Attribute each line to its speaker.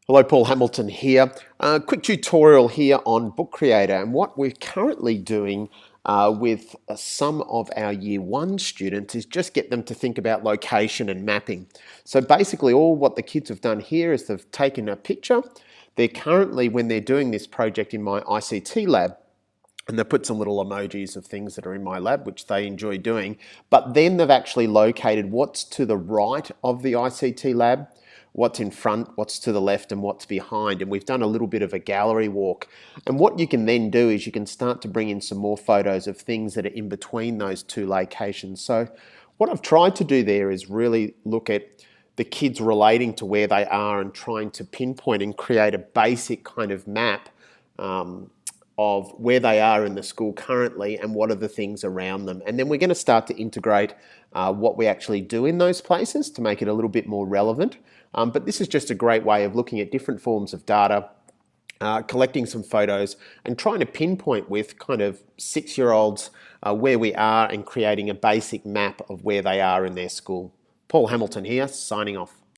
Speaker 1: Hello, Paul Hamilton here. Quick tutorial here on Book Creator, and what we're currently doing with some of our Year 1 students is just get them to think about location and mapping. So basically all what the kids have done here is they've taken a picture. They're currently, when they're doing this project in my ICT lab, and they put some little emojis of things that are in my lab, which they enjoy doing. But then they've actually located what's to the right of the ICT lab, what's in front, what's to the left, and what's behind. And we've done a little bit of a gallery walk. And what you can then do is you can start to bring in some more photos of things that are in between those two locations. So what I've tried to do there is really look at the kids relating to where they are and trying to pinpoint and create a basic kind of map of where they are in the school currently and what are the things around them. And then we're going to start to integrate what we actually do in those places to make it a little bit more relevant. But this is just a great way of looking at different forms of data, collecting some photos and trying to pinpoint with kind of 6-year-olds where we are and creating a basic map of where they are in their school. Paul Hamilton here, signing off.